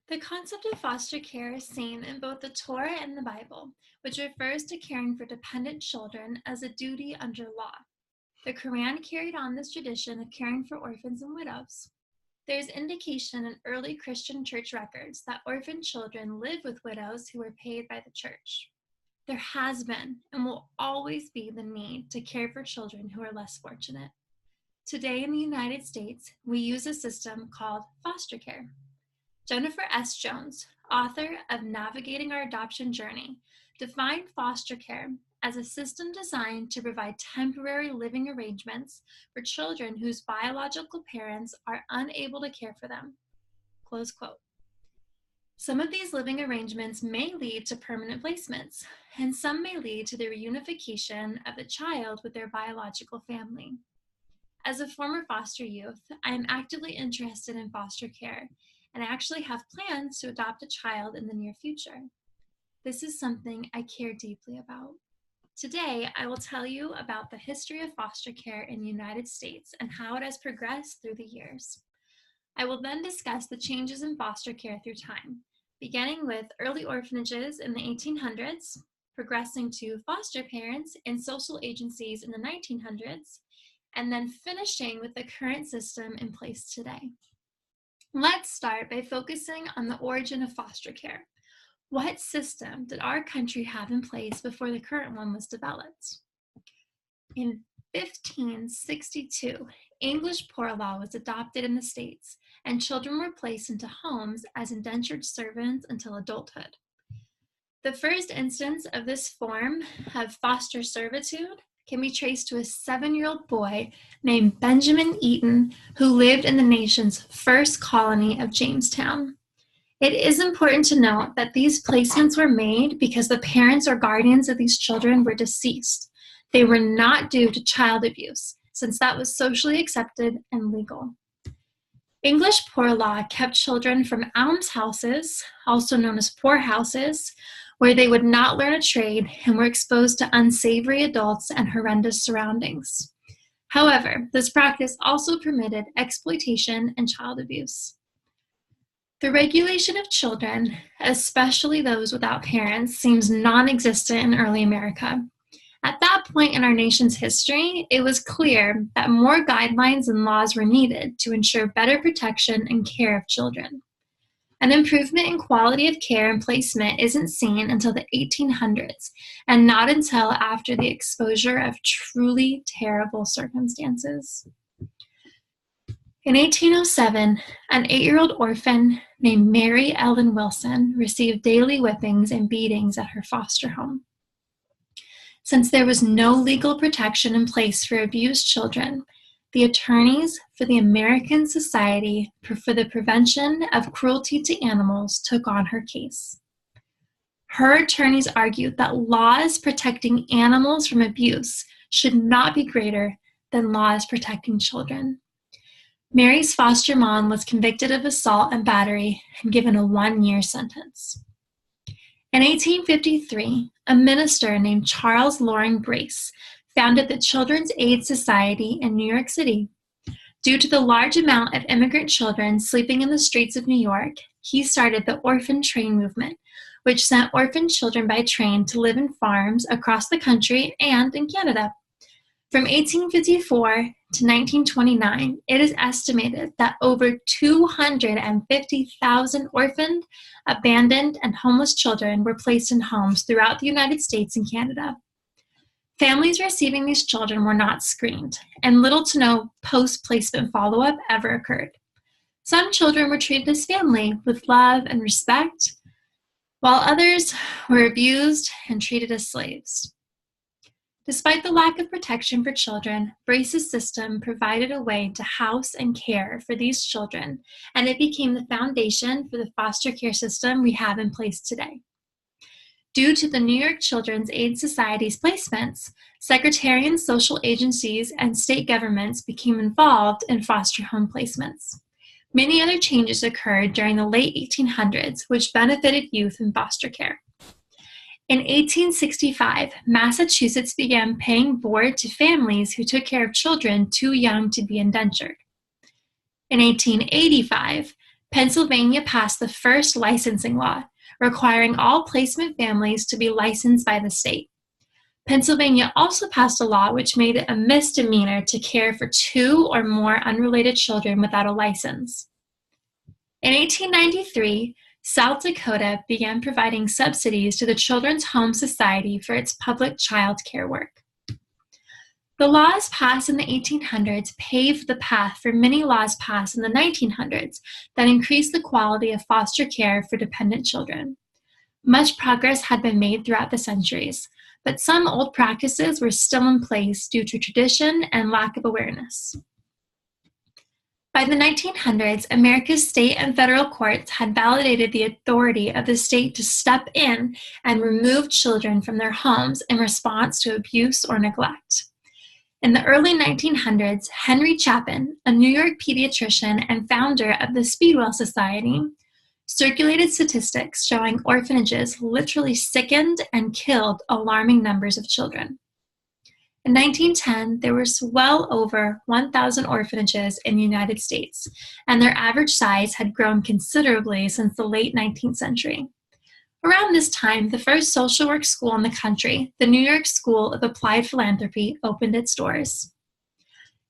The concept of foster care is seen in both the Torah and the Bible, which refers to caring for dependent children as a duty under law. The Quran carried on this tradition of caring for orphans and widows. There is indication in early Christian church records that orphan children live with widows who were paid by the church. There has been and will always be the need to care for children who are less fortunate. Today in the United States, we use a system called foster care. Jennifer S. Jones, author of Navigating Our Adoption Journey, defined foster care as a system designed to provide temporary living arrangements for children whose biological parents are unable to care for them. Close quote. Some of these living arrangements may lead to permanent placements, and some may lead to the reunification of the child with their biological family. As a former foster youth, I am actively interested in foster care, and I actually have plans to adopt a child in the near future. This is something I care deeply about. Today, I will tell you about the history of foster care in the United States and how it has progressed through the years. I will then discuss the changes in foster care through time, beginning with early orphanages in the 1800s, progressing to foster parents and social agencies in the 1900s, and then finishing with the current system in place today. Let's start by focusing on the origin of foster care. What system did our country have in place before the current one was developed? In 1562, English poor law was adopted in the States, and children were placed into homes as indentured servants until adulthood. The first instance of this form of foster servitude can be traced to a 7-year-old boy named Benjamin Eaton, who lived in the nation's first colony of Jamestown. It is important to note that these placements were made because the parents or guardians of these children were deceased. They were not due to child abuse, since that was socially accepted and legal. English poor law kept children from almshouses, also known as poorhouses, where they would not learn a trade and were exposed to unsavory adults and horrendous surroundings. However, this practice also permitted exploitation and child abuse. The regulation of children, especially those without parents, seems non-existent in early America. At that point in our nation's history, it was clear that more guidelines and laws were needed to ensure better protection and care of children. An improvement in quality of care and placement isn't seen until the 1800s, and not until after the exposure of truly terrible circumstances. In 1807, an 8-year-old orphan named Mary Ellen Wilson received daily whippings and beatings at her foster home. Since there was no legal protection in place for abused children, the attorneys for the American Society for the Prevention of Cruelty to Animals took on her case. Her attorneys argued that laws protecting animals from abuse should not be greater than laws protecting children. Mary's foster mom was convicted of assault and battery and given a 1-year sentence. In 1853, a minister named Charles Loring Brace founded the Children's Aid Society in New York City. Due to the large amount of immigrant children sleeping in the streets of New York, he started the orphan train movement, which sent orphan children by train to live in farms across the country and in Canada. From 1854 to 1929, it is estimated that over 250,000 orphaned, abandoned, and homeless children were placed in homes throughout the United States and Canada. Families receiving these children were not screened, and little to no post-placement follow-up ever occurred. Some children were treated as family with love and respect, while others were abused and treated as slaves. Despite the lack of protection for children, Brace's system provided a way to house and care for these children, and it became the foundation for the foster care system we have in place today. Due to the New York Children's Aid Society's placements, sectarian social agencies and state governments became involved in foster home placements. Many other changes occurred during the late 1800s, which benefited youth in foster care. In 1865, Massachusetts began paying board to families who took care of children too young to be indentured. In 1885, Pennsylvania passed the first licensing law, requiring all placement families to be licensed by the state. Pennsylvania also passed a law which made it a misdemeanor to care for 2 or more unrelated children without a license. In 1893, South Dakota began providing subsidies to the Children's Home Society for its public child care work. The laws passed in the 1800s paved the path for many laws passed in the 1900s that increased the quality of foster care for dependent children. Much progress had been made throughout the centuries, but some old practices were still in place due to tradition and lack of awareness. By the 1900s, America's state and federal courts had validated the authority of the state to step in and remove children from their homes in response to abuse or neglect. In the early 1900s, Henry Chapin, a New York pediatrician and founder of the Speedwell Society, circulated statistics showing orphanages literally sickened and killed alarming numbers of children. In 1910, there were well over 1,000 orphanages in the United States, and their average size had grown considerably since the late 19th century. Around this time, the first social work school in the country, the New York School of Applied Philanthropy, opened its doors.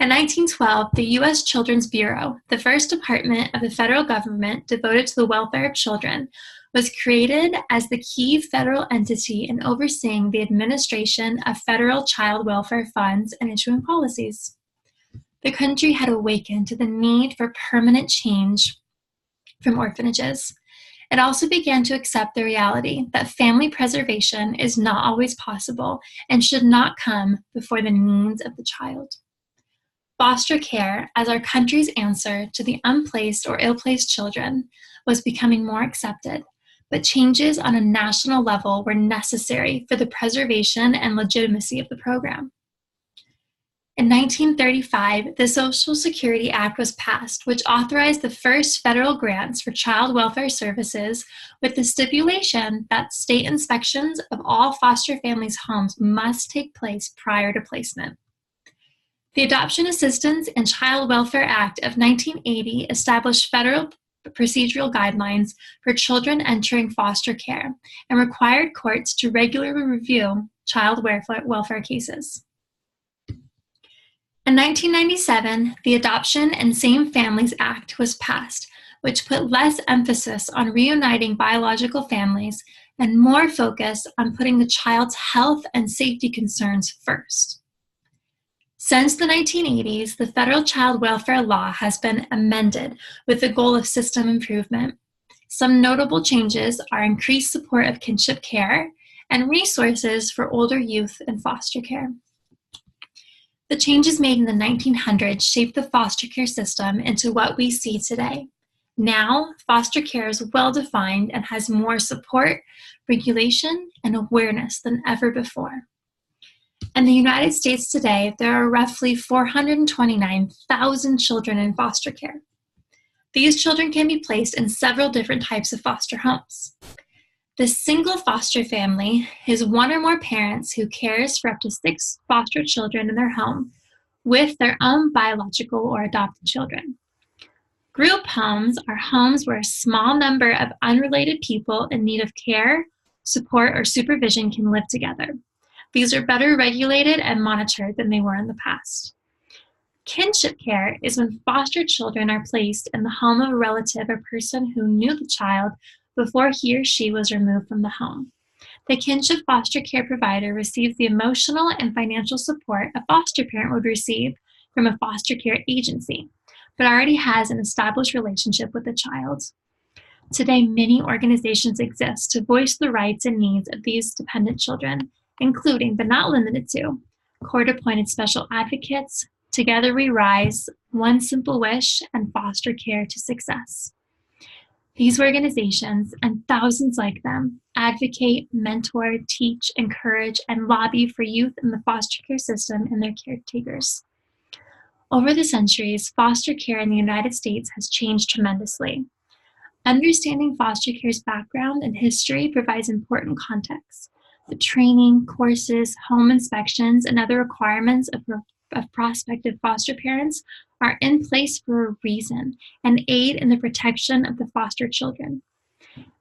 In 1912, the U.S. Children's Bureau, the first department of the federal government devoted to the welfare of children, was created as the key federal entity in overseeing the administration of federal child welfare funds and issuing policies. The country had awakened to the need for permanent change from orphanages. It also began to accept the reality that family preservation is not always possible and should not come before the needs of the child. Foster care, as our country's answer to the unplaced or ill-placed children, was becoming more accepted, but changes on a national level were necessary for the preservation and legitimacy of the program. In 1935, the Social Security Act was passed, which authorized the first federal grants for child welfare services with the stipulation that state inspections of all foster families' homes must take place prior to placement. The Adoption Assistance and Child Welfare Act of 1980 established federal procedural guidelines for children entering foster care and required courts to regularly review child welfare cases. In 1997, the Adoption and Same Families Act was passed, which put less emphasis on reuniting biological families and more focus on putting the child's health and safety concerns first. Since the 1980s, the federal child welfare law has been amended with the goal of system improvement. Some notable changes are increased support of kinship care and resources for older youth in foster care. The changes made in the 1900s shaped the foster care system into what we see today. Now, foster care is well-defined and has more support, regulation, and awareness than ever before. In the United States today, there are roughly 429,000 children in foster care. These children can be placed in several different types of foster homes. The single foster family is one or more parents who cares for up to 6 foster children in their home with their own biological or adopted children. Group homes are homes where a small number of unrelated people in need of care, support, or supervision can live together. These are better regulated and monitored than they were in the past. Kinship care is when foster children are placed in the home of a relative or person who knew the child before he or she was removed from the home. The kinship foster care provider receives the emotional and financial support a foster parent would receive from a foster care agency, but already has an established relationship with the child. Today, many organizations exist to voice the rights and needs of these dependent children, including, but not limited to, court-appointed special advocates, Together We Rise, One Simple Wish, and Foster Care to Success. These organizations, and thousands like them, advocate, mentor, teach, encourage, and lobby for youth in the foster care system and their caretakers. Over the centuries, foster care in the United States has changed tremendously. Understanding foster care's background and history provides important context. The training, courses, home inspections, and other requirements of of prospective foster parents are in place for a reason and aid in the protection of the foster children.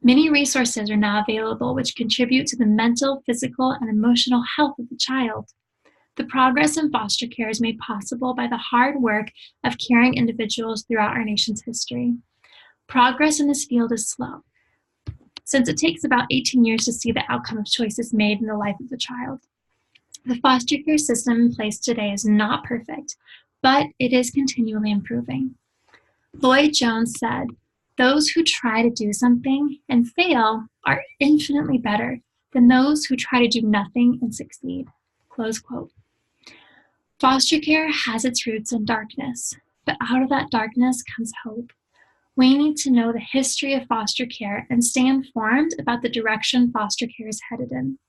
Many resources are now available which contribute to the mental, physical, and emotional health of the child. The progress in foster care is made possible by the hard work of caring individuals throughout our nation's history. Progress in this field is slow, since it takes about 18 years to see the outcome of choices made in the life of the child. The foster care system in place today is not perfect, but it is continually improving. Lloyd Jones said, "Those who try to do something and fail are infinitely better than those who try to do nothing and succeed." Close quote. Foster care has its roots in darkness, but out of that darkness comes hope. We need to know the history of foster care and stay informed about the direction foster care is headed in.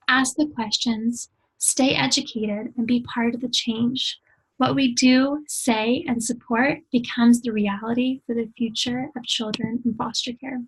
Ask the questions, stay educated, and be part of the change. What we do, say, and support becomes the reality for the future of children in foster care.